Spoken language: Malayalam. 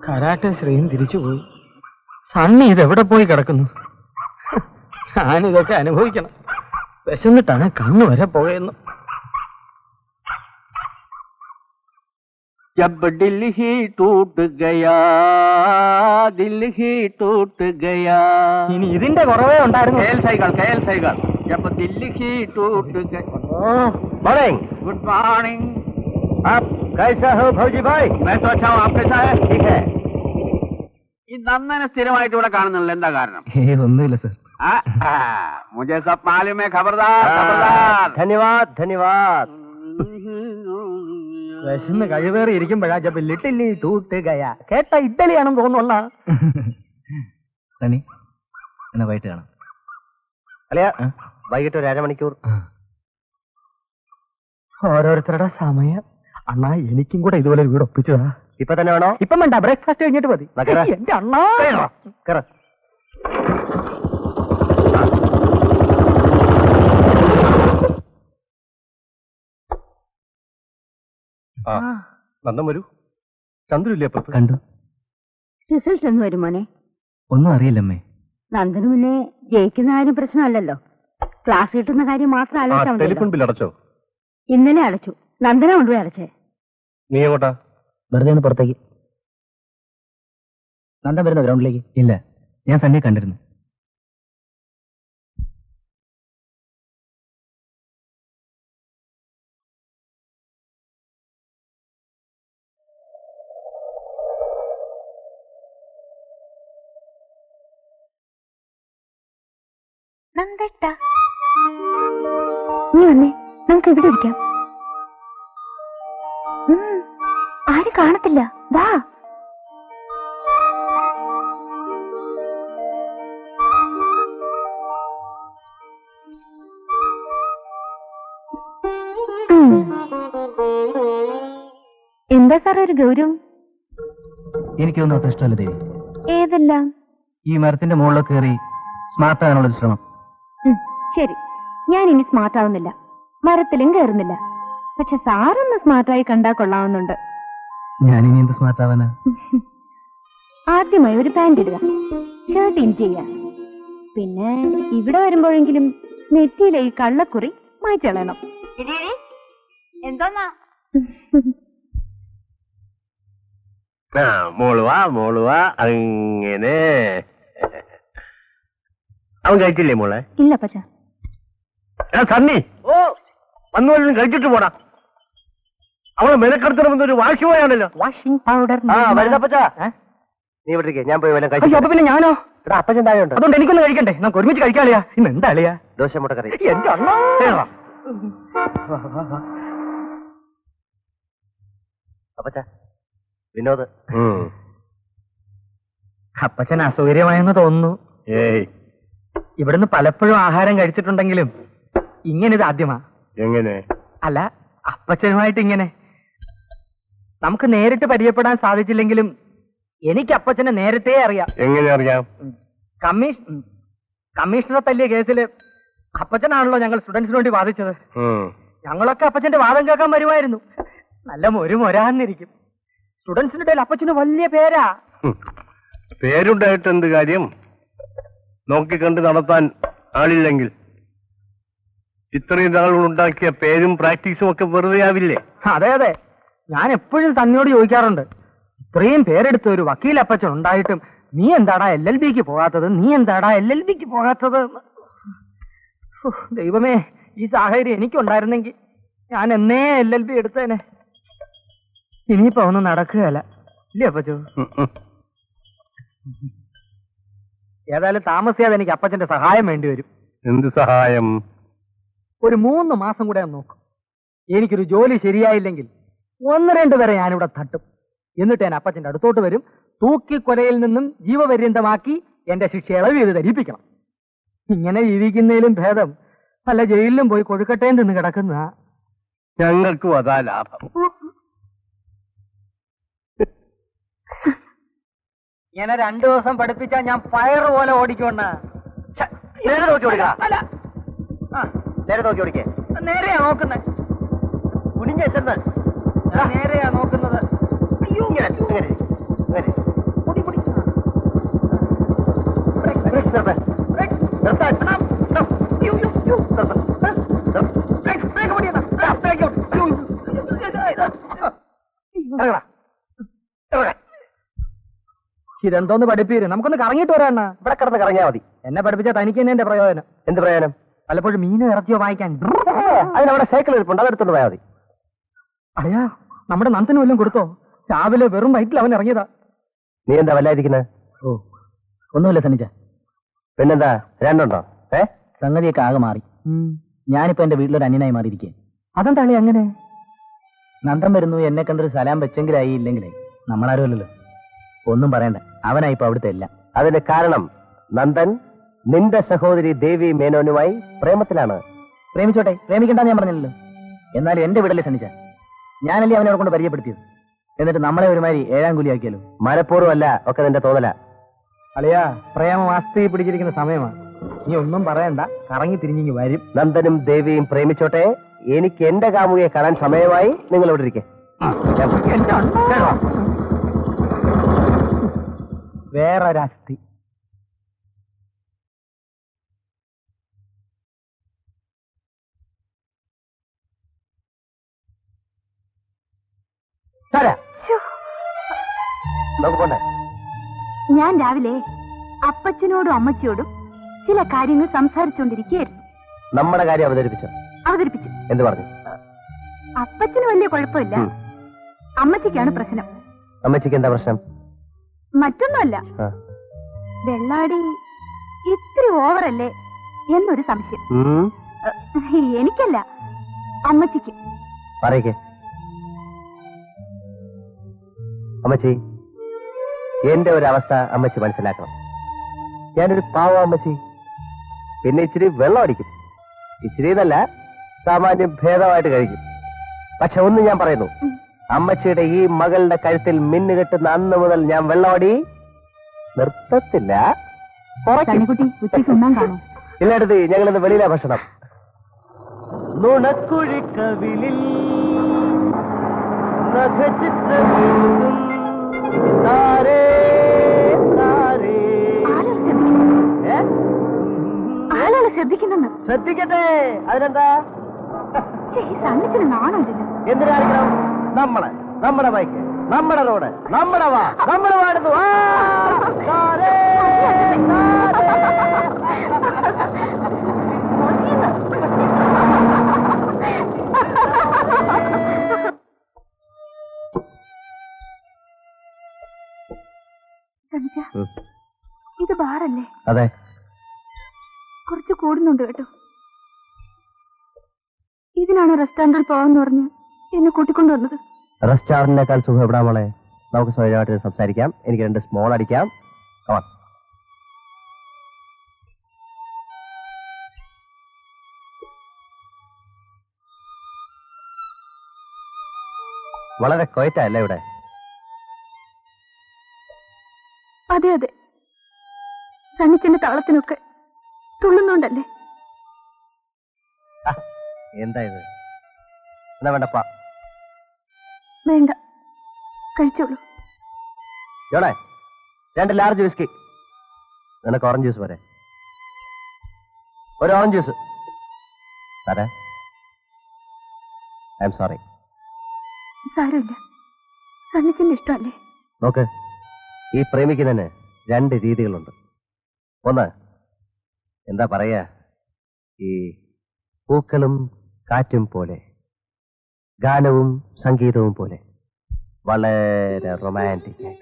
കരാട്ടെ ശ്രീയും തിരിച്ചുപോയി. സണ്ണി ഇതെവിടെ പോയി കിടക്കുന്നു? ഞാനിതൊക്കെ അനുഭവിക്കണം. വിശന്നിട്ടാണ് കണ്ണു വരെ പോയെന്ന്. जब दिल ही टूट गया दिल ही टूट गया ഇനി ഇതിന്റെ കുറവേ ഉണ്ടായിരുന്നു. KL Saigal जब दिल ही टूट गया मॉर्निंग गुड मॉर्निंग आप कैसा हो भौजी भाई मैं तो अच्छा हूँ आप कैसा है ठीक है ഈ നന്ദനെ സ്ഥിരമായിട്ട് ഇവിടെ കാണുന്നില്ല എന്താ കാരണം ഒന്നുമില്ല സർ मुझे सब मालूम है खबरदार खबरदार ധന്യവാദ് ധന്യവാദ് വിശന്ന് കഴിവേറി ഇരിക്കുമ്പോഴാ ജബ് ലിറ്റില്ലി ടൂട്ട് ഗയ കേട്ട ഇഡ്ഡലിയാണെന്ന് തോന്നുന്ന എന്നാ വൈകിട്ട് കാണാം അല്ലയാ വൈകിട്ട് ഒരു അരമണിക്കൂർ ഓരോരുത്തരുടെ സമയം അണ്ണാ എനിക്കും കൂടെ ഇതുപോലെ വീട് ഒപ്പിച്ചതാ ഇപ്പൊ തന്നെ വേണോ ഇപ്പം വേണ്ട ബ്രേക്ക്ഫാസ്റ്റ് കഴിഞ്ഞിട്ട് മതി എന്റെ അണ്ണാ നന്ദം വരൂ ചന്ദ്രല്ലേ അപ്പുറത്ത് കണ്ടു റിസൾട്ട് എന്ന് വരും മോനെ ഒന്നും അറിയില്ലമ്മേ നന്ദന് മുന്നേ ജയിക്കുന്ന കാര്യം പ്രശ്നമല്ലല്ലോ ക്ലാസ് കിട്ടുന്ന കാര്യം മാത്രം ആലോചിച്ചാൽ ടെലിഫോൺ ബിൽ അടച്ചോ ഇന്നലെ അടച്ചു നന്ദന കൊണ്ടുപോയി അടച്ചേ നീ എങ്ങോട്ടാ വെറുതെ ഒന്ന് പുറത്തേക്ക് നന്ദൻ വരുന്ന ഗ്രൗണ്ടിലേക്ക് ഇല്ല ഞാൻ സണ്ണിയെ കണ്ടിരുന്നു നീ വന്നേ നമുക്ക് ഇവിടെ ഇരിക്കാം ആരും കാണത്തില്ല വാ എന്താ സാറേ ഒരു ഗൗരവം എനിക്കൊന്നും അത്ര ഇഷ്ടമല്ല ദേവി ഏതെല്ലാം ഈ മരത്തിന്റെ മുകളിൽ കയറി സ്മാർട്ട് ആകാനുള്ളൊരു ശ്രമം ശരി ഞാൻ ഇനി സ്മാർട്ട് ആവുന്നില്ല മരത്തിലും കയറുന്നില്ല പക്ഷെ സാറൊന്ന് സ്മാർട്ടായി കണ്ടാ കൊള്ളാവുന്നുണ്ട് ഞാനിനി എന്ത് സ്മാർട്ട് ആവാനാ ആദ്യമായി ഒരു പാന്റ് ഇടുക ഷർട്ട് ഇൻ ചെയ്യുക പിന്നെ ഇവിടെ വരുമ്പോഴെങ്കിലും നെറ്റിയിലെ ഈ കള്ളക്കുറി മാറ്റിളയണം എന്തോന്നാ മോളുവാ അങ്ങനെ അവൻ കഴിച്ചില്ലേ മോളെ ഇല്ല പച്ച സണ്ണി ഓ വന്നു കഴിച്ചിട്ട് പോടാ അവളെ മെനക്കെടുത്തണമെന്നൊരു വാശി പോയാണല്ലോ വാഷിംഗ് പൗഡർ വരുന്നപ്പച്ച നീ ഇവിടെ ഞാൻ പോയി വല്ലതും കഴിച്ചു അപ്പൊ പിന്നെ ഞാനോ അപ്പച്ചൻ താഴെയുണ്ട് അതുകൊണ്ട് എനിക്കൊന്നും കഴിക്കണ്ടേ നമുക്ക് ഒരുമിച്ച് കഴിക്കാളിയാ ഇന്ന് എന്താ അളിയാ ദോശ മുട്ടക്കറി എന്റെ അണ്ണാ അപ്പച്ച വിനോദ് അപ്പച്ചൻ അസൗകര്യമായെന്ന് തോന്നുന്നു ഏയ് ഇവിടുന്ന് പലപ്പോഴും ആഹാരം കഴിച്ചിട്ടുണ്ടെങ്കിലും ഇങ്ങനെ ഇത് ആദ്യമാ എങ്ങനെ അല്ല അപ്പച്ചനുമായിട്ട് ഇങ്ങനെ നമുക്ക് നേരിട്ട് പരിചയപ്പെടാൻ സാധിച്ചില്ലെങ്കിലും എനിക്ക് അപ്പച്ചനെ നേരത്തെ അറിയാം എങ്ങനെ അറിയാം കമ്മീഷണറെ തല്ലിയ കേസില് അപ്പച്ചനാണല്ലോ ഞങ്ങൾ സ്റ്റുഡൻസിന് വേണ്ടി വാദിച്ചത് ഞങ്ങളൊക്കെ അപ്പച്ചന്റെ വാദം കേൾക്കാൻ വരുമായിരുന്നു നല്ല മൊരാന്നിരിക്കും സ്റ്റുഡൻസിന്റെ ഇടയിൽ അപ്പച്ചന് വലിയ പേരാ പേരുണ്ടായിട്ട് എന്ത് കാര്യം നോക്കിക്കണ്ട് നടത്താൻ ആളില്ലെങ്കിൽ ഇത്രയും നാൾ ഉണ്ടാക്കിയ പേരും പ്രാക്ടീസും ഒക്കെ വെറുതെ ആവില്ലേ അതെ അതെ ഞാൻ എപ്പോഴും തന്നോട് ചോദിക്കാറുണ്ട് ഇത്രയും പേരെടുത്ത ഒരു വക്കീൽ അപ്പച്ചൻ ഉണ്ടായിട്ടും നീ എന്താടാ LLBക്ക് പോകാത്തത് ദൈവമേ ഈ സാഹചര്യം എനിക്കുണ്ടായിരുന്നെങ്കിൽ ഞാൻ എന്നേ LLB എടുത്തേനെ ഇനിയിപ്പോ ഒന്നും നടക്കുകയല്ല ഇല്ലേ അപ്പച്ചോ ഏതായാലും താമസിയാതെ എനിക്ക് അപ്പച്ചന്റെ സഹായം വേണ്ടി വരും എന്ത് സഹായം ഒരു 3 മാസം കൂടെ നോക്കും എനിക്കൊരു ജോലി ശരിയായില്ലെങ്കിൽ 1-2 വരെ ഞാനിവിടെ തട്ടും എന്നിട്ട് ഞാൻ അപ്പച്ചന്റെ അടുത്തോട്ട് വരും തൂക്കിക്കൊലയിൽ നിന്നും ജീവപര്യന്തമാക്കി എന്റെ ശിക്ഷ ഇളവ് ചെയ്ത് ധരിപ്പിക്കണം ഇങ്ങനെ ജീവിക്കുന്നതിലും ഭേദം പല ജയിലിലും പോയി കൊഴുക്കട്ടേന്ന് നിന്ന് കിടക്കുന്ന ഞങ്ങൾക്കും അതാ ലാഭം ഇങ്ങനെ 2 ദിവസം പഠിപ്പിച്ചാ ഞാൻ ഫയർ പോലെ ഓടിക്കോണ്ട നേരെ നോക്കി ഓടിക്കാ നേരെ നോക്കി ഓടിക്കേ നേരെയാ നോക്കുന്നത് കുനിഞ്ഞ നേരെയാ നോക്കുന്നത് ഇതെന്തോന്ന് പഠിപ്പീര്, നമുക്കൊന്ന് കറങ്ങിയിട്ട് വരാ അണ്ണാ. ഇവിടെ കിടന്ന് കറങ്ങിയാ മതി. എന്നെ പഠിപ്പിച്ച തനിക്ക് തന്നെ എന്റെ പ്രയോജനം. എന്ത് പ്രയോജനം? പലപ്പോഴും മീനോ ഇറച്ചിയോ വാങ്ങിക്കാൻ. അതിനവിടെ സൈക്കിൾ ഇരിപ്പുണ്ട്, അതെടുത്തോണ്ട് പോയാൽ മതി. അയ്യാ, നമ്മുടെ നന്ദന് വല്ലതും കൊടുത്തോ? രാവിലെ വെറും വയറ്റിൽ അവൻ ഇറങ്ങിയതാ. നീ എന്താ വല്ലാതിരിക്കുന്നത്? ഓ, ഒന്നുമില്ല സനിച്ച. പിന്നെന്താ, രണ്ടുണ്ടോ? സംഗതിയൊക്കെ ആകെ മാറി. ഞാനിപ്പോ എന്റെ വീട്ടിലൊരു അന്യനായി മാറിയിരിക്കേ. അതെന്താ കളി അങ്ങനെ? നന്ദൻ വരുന്നു, എന്നെ കണ്ടൊരു സലാം വെച്ചെങ്കിലായി, ഇല്ലെങ്കിലായി. നമ്മളാരും അല്ലല്ലോ. ഒന്നും പറയണ്ട, അവനായിപ്പോ അവിടുത്തെ എല്ലാം. അതിന് കാരണം നന്ദൻ നിന്റെ സഹോദരി ദേവി മേനോനുമായി പ്രേമത്തിലാണ്. പ്രേമിച്ചോട്ടെ, പ്രേമിക്കണ്ടെന്ന് ഞാൻ പറഞ്ഞില്ലല്ലോ. എന്നാലും എന്റെ വീടല്ലേ സനിച്ച. ഞാനല്ലേ അവനെ അവിടെ കൊണ്ട് പരിചയപ്പെടുത്തിയത്. എന്നിട്ട് നമ്മളെ ഒരുമാതിരി ഏഴാം കൂലിയാക്കിയാലോ? മനഃപൂർവ്വമല്ല, ഒക്കെ നിന്റെ തോന്നല. അളിയാ, പ്രേമം ആസ്തി പിടിച്ചിരിക്കുന്ന സമയമാണ്. നീ ഒന്നും പറയണ്ട, കറങ്ങി തിരിഞ്ഞിങ്ങി വരും. നന്ദനും ദേവിയും പ്രേമിച്ചോട്ടെ. എനിക്ക് എന്റെ കാമുകയെ കാണാൻ സമയമായി. നിങ്ങൾ ഇവിടെ ഇരിക്കെ. വേറൊരസ്തി. നമുക്ക് പോണ്ടേ? ഞാൻ രാവിലെ അപ്പച്ചനോടും അമ്മച്ചിയോടും ചില കാര്യങ്ങൾ സംസാരിച്ചുകൊണ്ടിരിക്കുകയായിരുന്നു. നമ്മുടെ കാര്യം അവതരിപ്പിച്ചു. എന്ത് പറഞ്ഞു? അപ്പച്ചന് വലിയ കുഴപ്പമില്ല, അമ്മച്ചിക്കാണ് പ്രശ്നം. അമ്മച്ചിക്ക് എന്താ പ്രശ്നം? മറ്റൊന്നുമല്ല, വെള്ളാടി ഇത്തിരി ഓവറല്ലേ എന്നൊരു സംശയം. എനിക്കല്ല, അമ്മച്ചിക്ക്. പറയേ അമ്മച്ചി, എന്റെ ഒരു അവസ്ഥ അമ്മച്ചി മനസ്സിലാക്കണം. ഞാനൊരു പാവ അമ്മച്ചി. പിന്നെ ഇച്ചിരി വെള്ളം അടിക്കും. ഇച്ചിരി എന്നല്ല, സാമാന്യം ഭേദമായിട്ട് കഴിക്കും. പക്ഷെ ഒന്ന് ഞാൻ പറയുന്നു, അമ്മച്ചിയുടെ ഈ മകളുടെ കഴുത്തിൽ മിന്നു കെട്ടുന്ന അന്ന് മുതൽ ഞാൻ വെള്ളമടി നിർത്തത്തില്ല. ഇല്ലടുത്ത് ഞങ്ങളിന്ന് വെളിയിലാ ഭക്ഷണം. നുണക്കുഴിക്കവിളിൽ ശ്രദ്ധിക്കട്ടെ. അതിനെന്താ? എന്തിനായിരിക്കണം? നമ്മുടെ ബൈക്ക്, നമ്മുടെ റോഡ്, നമ്മുടെ പാടുന്നു. ഇത് ബാറല്ലേ? അതെ. കുറച്ച് കൂടുന്നുണ്ട് കേട്ടോ. ഇതിനാണ് റെസ്റ്റോറന്റിൽ പോകാന്ന് പറഞ്ഞ് എന്നെ കൂട്ടിക്കൊണ്ടുവന്നത്. റെസ്റ്റോറന്റിനേക്കാൾ സുഖം എവിടാ മോളെ? നമുക്ക് സ്വയമായിട്ട് സംസാരിക്കാം. എനിക്ക് 2 സ്മോൾ അടിക്കാം. വളരെ കൊയറ്റല്ലേ ഇവിടെ? അതെ അതെ, സണ്ണിച്ചന്റെ താളത്തിനൊക്കെ തുള്ളുന്നുണ്ടല്ലേ? എന്താ ഇത്? എന്നാ വേണ്ടപ്പാ? വേണ്ട, കഴിച്ചോളൂ. ജോളെ, 2 ലാർജ് വിസ്കി. നിനക്ക് ഓറഞ്ച് ജ്യൂസ് പോരെ? ഒരു ഓറഞ്ച് ജ്യൂസ് തരാ. I am sorry. സാരമില്ല, സണ്ണിച്ചന്റെ ഇഷ്ടമല്ലേ? നോക്ക്, ഈ പ്രേമിക്കുന്നതിന് 2 രീതികളുണ്ട്. ഒന്ന്, എന്താ പറയാ, ഈ പൂക്കളും കാറ്റും പോലെ, ഗാനവും സംഗീതവും പോലെ വളരെ റൊമാൻറ്റിക്.